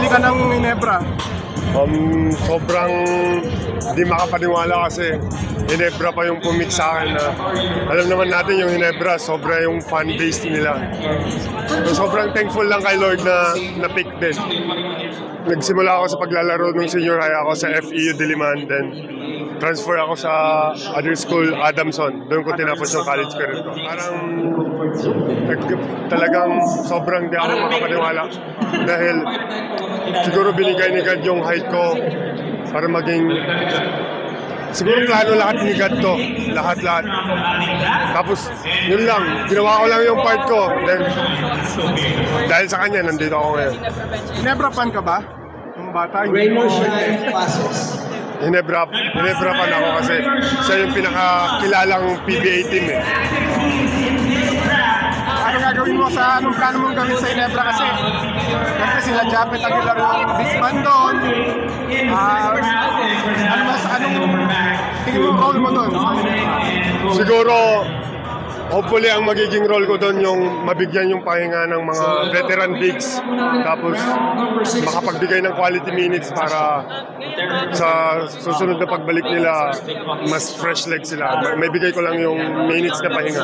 ka ng Ginebra? Sobrang di makapaniwala kasi Ginebra pa yung pumik sa akin na alam naman natin yung Ginebra, sobra yung fan base nila. So, sobrang thankful lang kay Lord na na-pick din. Nagsimula ako sa paglalaro nung senior high ako sa FEU Diliman, then transfer ako sa other school, Adamson. Doon ko tinapos yung college career ko. Parang talagang sobrang di ako makapaniwala dahil siguro binigay ni God yung height ko para maging siguro plano lahat ni God to, lahat. Tapos yun lang, ginawa ko lang yung part ko, then dahil sa kanya nandito ako ngayon. Ginebra fan ka ba? Yung bata? Ginebra fan ako kasi siya yung pinakakilalang PBA team eh. Ano gagawin mo anong plano mong gawin sa Ginebra kasi? Kasi sila Japet ang nilaro yung Bisman doon. Anong tingin mo role mo doon? Siguro, hopefully ang magiging role ko doon yung mabigyan yung pahinga ng mga veteran bigs, tapos makapagbigay ng quality minutes para sa susunod na pagbalik nila mas fresh leg sila. May bigay ko lang yung minutes na pahinga.